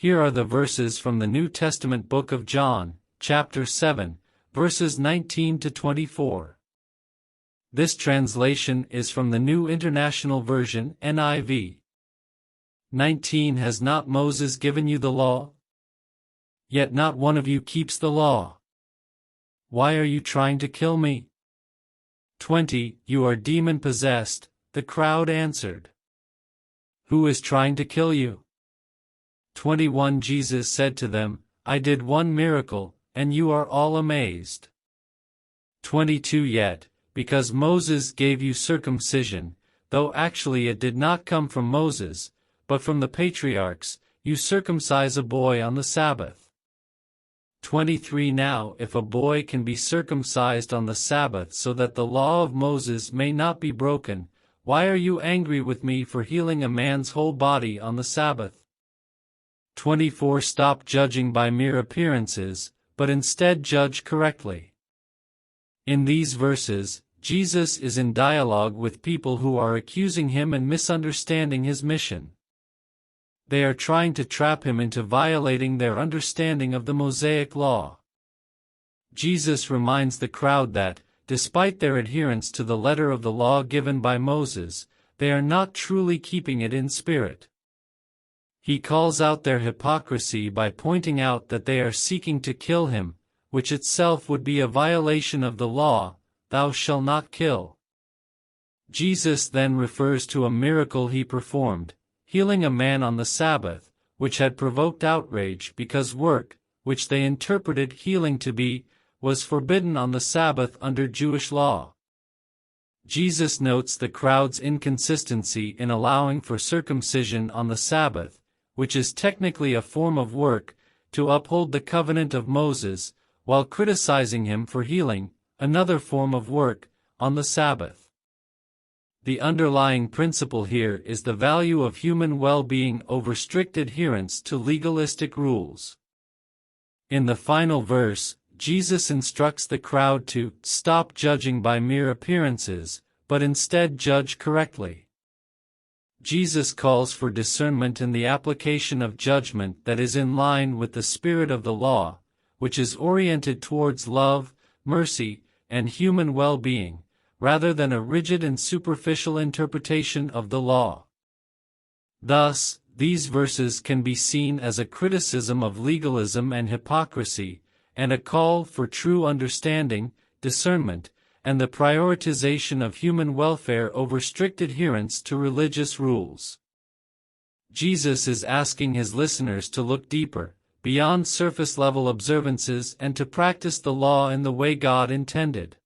Here are the verses from the New Testament book of John, chapter 7, verses 19 to 24. This translation is from the New International Version, NIV. 19. Has not Moses given you the law? Yet not one of you keeps the law. Why are you trying to kill me? 20. You are demon-possessed, the crowd answered. Who is trying to kill you? 21. Jesus said to them, I did one miracle, and you are all amazed. 22. Yet, because Moses gave you circumcision, though actually it did not come from Moses, but from the patriarchs, you circumcise a boy on the Sabbath. 23. Now if a boy can be circumcised on the Sabbath so that the law of Moses may not be broken, why are you angry with me for healing a man's whole body on the Sabbath? 24. Stop judging by mere appearances, but instead judge correctly. In these verses, Jesus is in dialogue with people who are accusing him and misunderstanding his mission. They are trying to trap him into violating their understanding of the Mosaic law. Jesus reminds the crowd that, despite their adherence to the letter of the law given by Moses, they are not truly keeping it in spirit. He calls out their hypocrisy by pointing out that they are seeking to kill him, which itself would be a violation of the law, thou shalt not kill. Jesus then refers to a miracle he performed, healing a man on the Sabbath, which had provoked outrage because work, which they interpreted healing to be, was forbidden on the Sabbath under Jewish law. Jesus notes the crowd's inconsistency in allowing for circumcision on the Sabbath, which is technically a form of work, to uphold the covenant of Moses, while criticizing him for healing, another form of work, on the Sabbath. The underlying principle here is the value of human well-being over strict adherence to legalistic rules. In the final verse, Jesus instructs the crowd to stop judging by mere appearances, but instead judge correctly. Jesus calls for discernment in the application of judgment that is in line with the spirit of the law, which is oriented towards love, mercy, and human well-being, rather than a rigid and superficial interpretation of the law. Thus, these verses can be seen as a criticism of legalism and hypocrisy, and a call for true understanding, discernment, and the prioritization of human welfare over strict adherence to religious rules. Jesus is asking his listeners to look deeper, beyond surface-level observances and to practice the law in the way God intended.